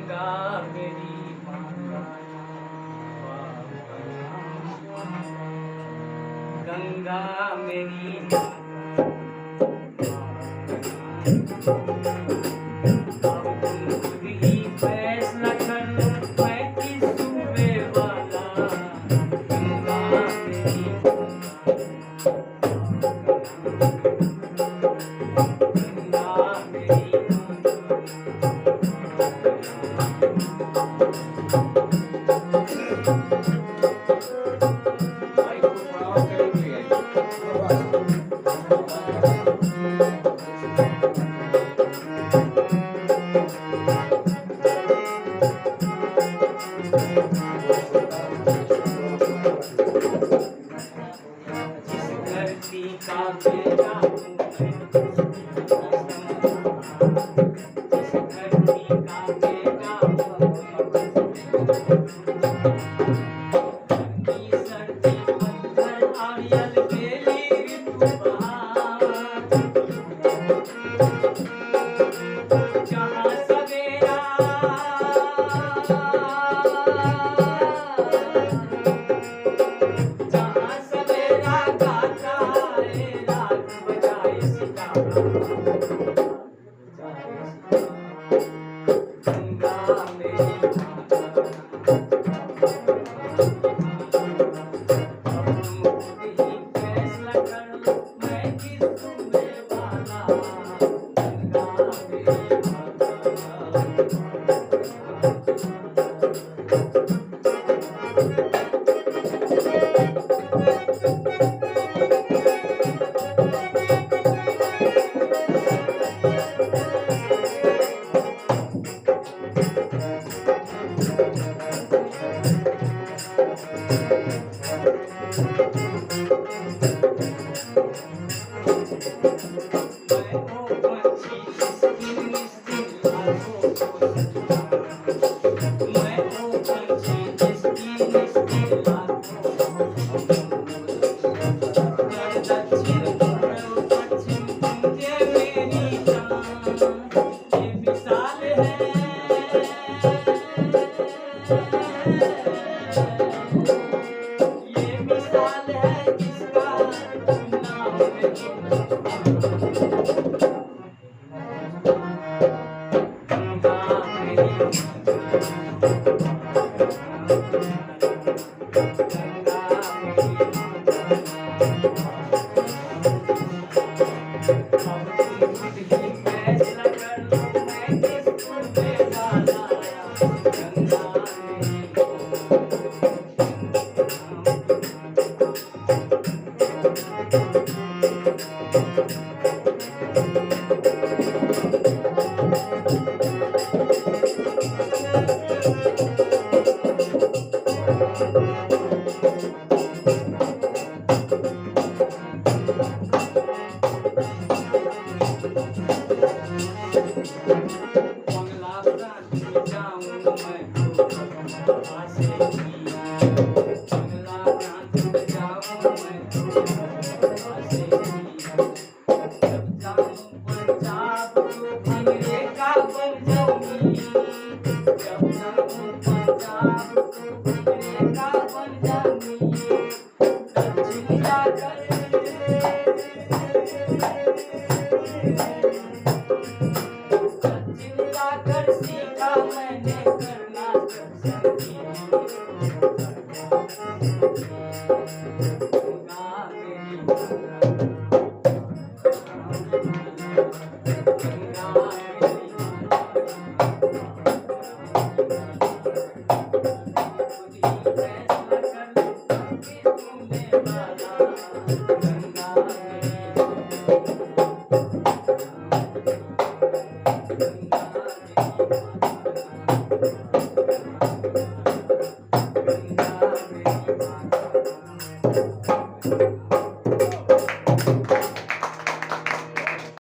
गंगा मेरी माता, गंगा मेरी अब तुम खुद ही फैसला कर लो मैं किस सूबे वाला। गंगा मेरी गंगा मेरी भाई को प्रणाम करेंगे। जिस धरती का बेटा हूँ मैं, जिस धरती का बेटा हूँ सर्दी सर्दी पत्थर नारियल बेली ऋतु बहार, जहाँ सवेरा जहाँ सवेरा गाता है रात बजाए सितारा। गंगा मेरी माता, अब तुम खुद ही फैसला कर लो मैं किस सूबे वाला। गंगा मेरी मैं वो पंछी जिसकी मिस्टी लाखों को सजाए, मैं वो पंछी जिसकी मिस्टी लाखों को सजाए। दक्षिण पूर्व पश्चिम के मेरी जान ये मिसाल है, ये मिसाल है जिसका नाम है गंगा मेरी गंगा मेरी अब तुम खुद ही फैसला कर लो मैं किस सूबे वाला। गंगा मेरी बंगला प्रांत जाऊं मैं आसे की, बंगला प्रांत जाऊं मैं आसे की। जब जाऊं पंजाब तो भंगड़े का बन जाऊंगी, जब जाऊं पंजाब तो भंगड़े का बन जाऊंगी। दक्षिण जाकर दक्षिण जाकर सीखा मैंने करना संगीत। गंगा मेरी गंगा मेरी खुद ही फैसला कर लो किस सूबे वाला। गंगा मेरी गंगा मेरी